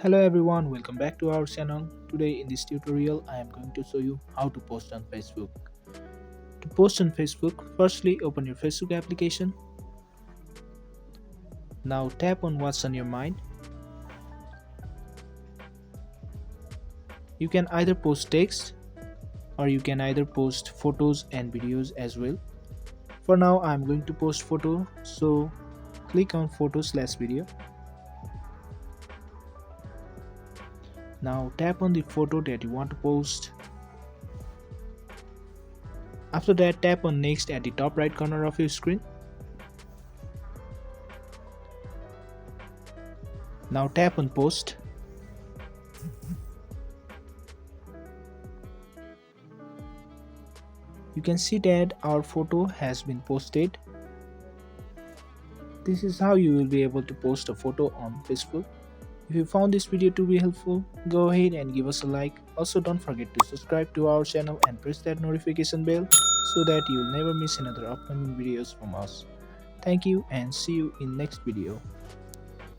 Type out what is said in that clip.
Hello everyone, welcome back to our channel. Today in this tutorial I am going to show you how to post on Facebook. To post on Facebook, firstly open your Facebook application. Now tap on what's on your mind. You can either post text or you can either post photos and videos as well. For now I am going to post photo, so click on photo/video. Now tap on the photo that you want to post. After that, tap on next at the top right corner of your screen. Now tap on post. You can see that our photo has been posted. This is how you will be able to post a photo on Facebook. If you found this video to be helpful, go ahead and give us a like. Also, don't forget to subscribe to our channel and press that notification bell so that you'll never miss another upcoming videos from us. Thank you and see you in next video.